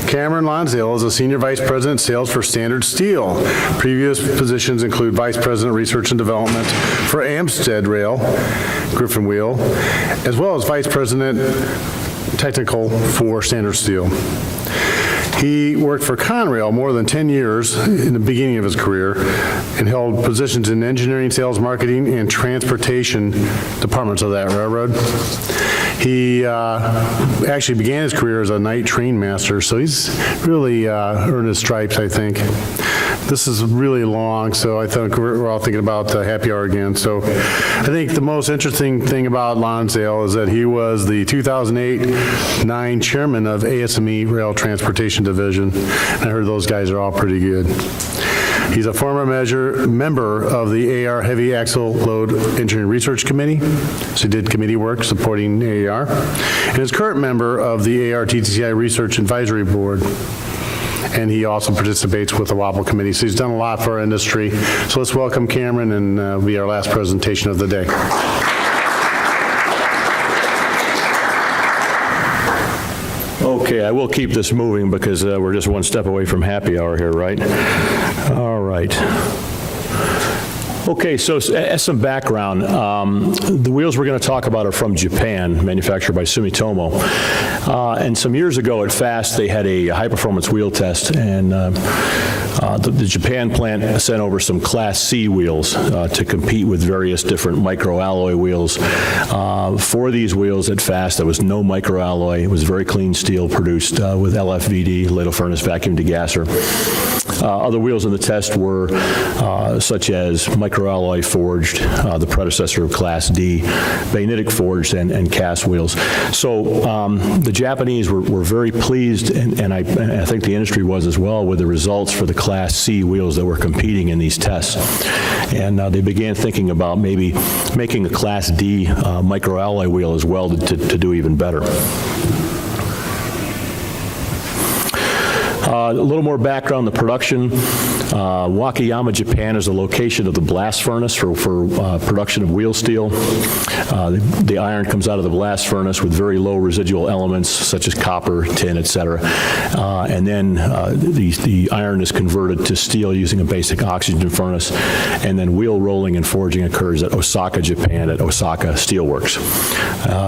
Cameron Lonsdale is a Senior Vice President Sales for Standard Steel. Previous positions include Vice President Research and Development for Amstead Rail, Griffin Wheel, as well as Vice President Technical for Standard Steel. He worked for Conrail more than 10 years in the beginning of his career and held positions in engineering, sales, marketing, and transportation departments of that railroad. He actually began his career as a night train master, so he's really earned his stripes, I think. This is really long, so I think we're all thinking about happy hour again. So I think the most interesting thing about Lonsdale is that he was the 2008-9 chairman of ASME Rail Transportation Division. And I heard those guys are all pretty good. He's a former member of the AR Heavy Axle Load Engineering Research Committee, so he did committee work supporting AR, and is current member of the AR TTCI Research Advisory Board. And he also participates with the WAPL committee, so he's done a lot for our industry. So let's welcome Cameron, and it'll be our last presentation of the day. Okay, I will keep this moving because we're just one step away from happy hour here, right? All right. Okay, so as some background, the wheels we're going to talk about are from Japan, manufactured by Sumitomo. And some years ago at FAST, they had a high-performance wheel test, and the Japan plant sent over some Class C wheels to compete with various different microalloy wheels. For these wheels at FAST, there was no microalloy. It was very clean steel produced with LFVD, ladle furnace vacuum degasser. Other wheels in the test were such as microalloy forged, the predecessor of Class D, bayonetic forged, and cast wheels. So the Japanese were very pleased, and I think the industry was as well, with the results for the Class C wheels that were competing in these tests. And they began thinking about maybe making a Class D microalloy wheel as well to do even better. A little more background on the production. Wakayama, Japan is the location of the blast furnace for production of wheel steel. The iron comes out of the blast furnace with very low residual elements such as copper, tin, etc. And then the iron is converted to steel using a basic oxygen furnace, and then wheel rolling and forging occurs at Osaka, Japan at Osaka Steelworks.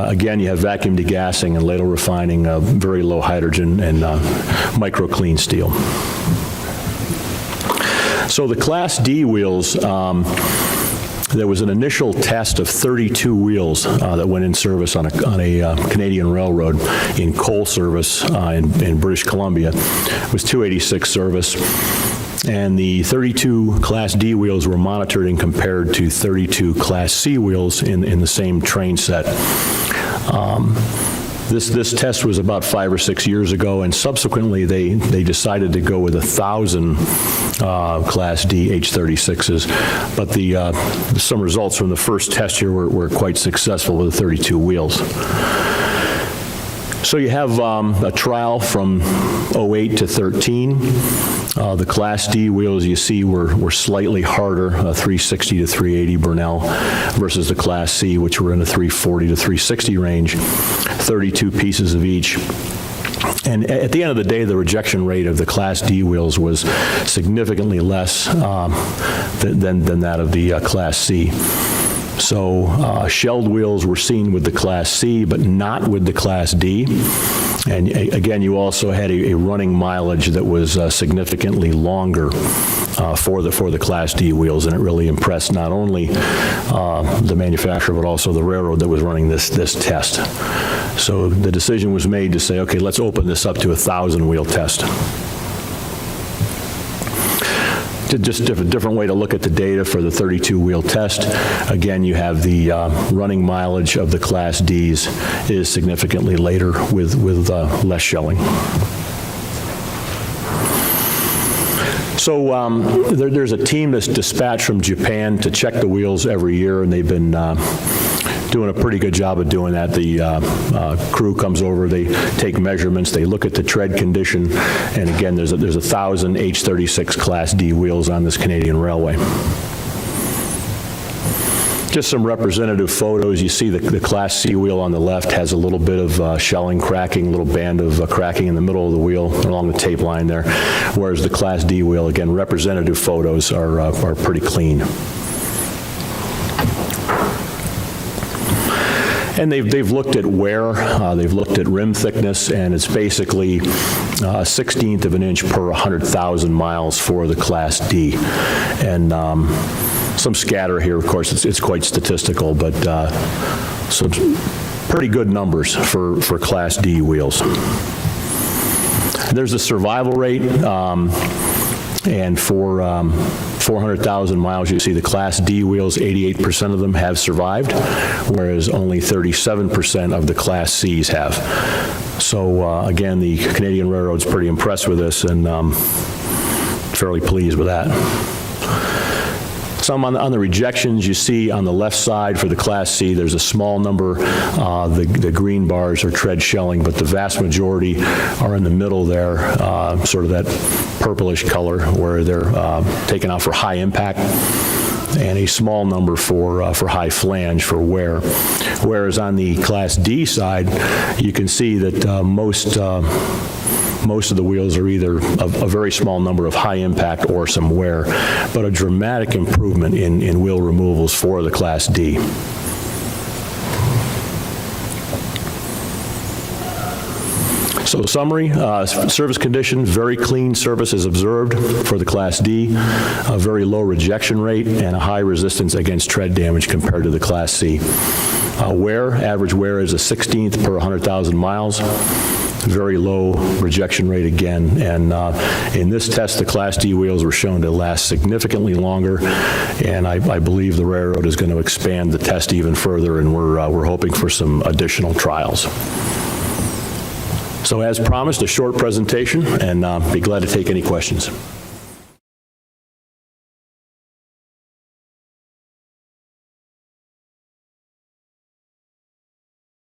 Again, you have vacuum degassing and ladle refining of very low hydrogen and micro clean steel. So the Class D wheels, there was an initial test of 32 wheels that went in service on a Canadian railroad in coal service in British Columbia. It was 286 service. And the 32 Class D wheels were monitored and compared to 32 Class C wheels in the same train set. This test was about 5 or 6 years ago, and subsequently they decided to go with 1,000 Class D H36s. But some results from the first test here were quite successful with the 32 wheels. So you have a trial from 08 to 13. The Class D wheels you see were slightly harder, 360 to 380 Burnell, versus the Class C, which were in the 340 to 360 range, 32 pieces of each. And at the end of the day, the rejection rate of the Class D wheels was significantly less than that of the Class C. So shelled wheels were seen with the Class C, but not with the Class D. And again, you also had a running mileage that was significantly longer for the Class D wheels, and it really impressed not only the manufacturer, but also the railroad that was running this test. So the decision was made to say, okay, let's open this up to a 1,000 wheel test. Just a different way to look at the data for the 32 wheel test. Again, you have the running mileage of the Class Ds is significantly later with less shelling. So there's a team that's dispatched from Japan to check the wheels every year, and they've been doing a pretty good job of doing that. The crew comes over, they take measurements, they look at the tread condition, and again, there's 1,000 H36 Class D wheels on this Canadian railway. Just some representative photos. You see the Class C wheel on the left has a little bit of shelling cracking, a little band of cracking in the middle of the wheel along the tape line there, whereas the Class D wheel, again, representative photos are pretty clean. And they've looked at wear, they've looked at rim thickness, and it's basically a 1/16 of an inch per 100,000 miles for the Class D. And some scatter here, of course, it's quite statistical, but some pretty good numbers for Class D wheels. There's the survival rate, and for 400,000 miles, you see the Class D wheels, 88% of them have survived, whereas only 37% of the Class Cs have. So again, the Canadian Railroad's pretty impressed with this, and fairly pleased with that. Some on the rejections, you see on the left side for the Class C, there's a small number. The green bars are tread shelling, but the vast majority are in the middle there, sort of that purplish color where they're taken out for high impact, and a small number for high flange for wear. Whereas on the Class D side, you can see that most of the wheels are either a very small number of high impact or some wear, but a dramatic improvement in wheel removals for the Class D. So summary, service condition, very clean service is observed for the Class D, a very low rejection rate, and a high resistance against tread damage compared to the Class C. Wear, average wear is a 1/16 per 100,000 miles. Very low rejection rate again, and in this test, the Class D wheels were shown to last significantly longer, and I believe the railroad is going to expand the test even further, and we're hoping for some additional trials. So as promised, a short presentation, and be glad to take any questions.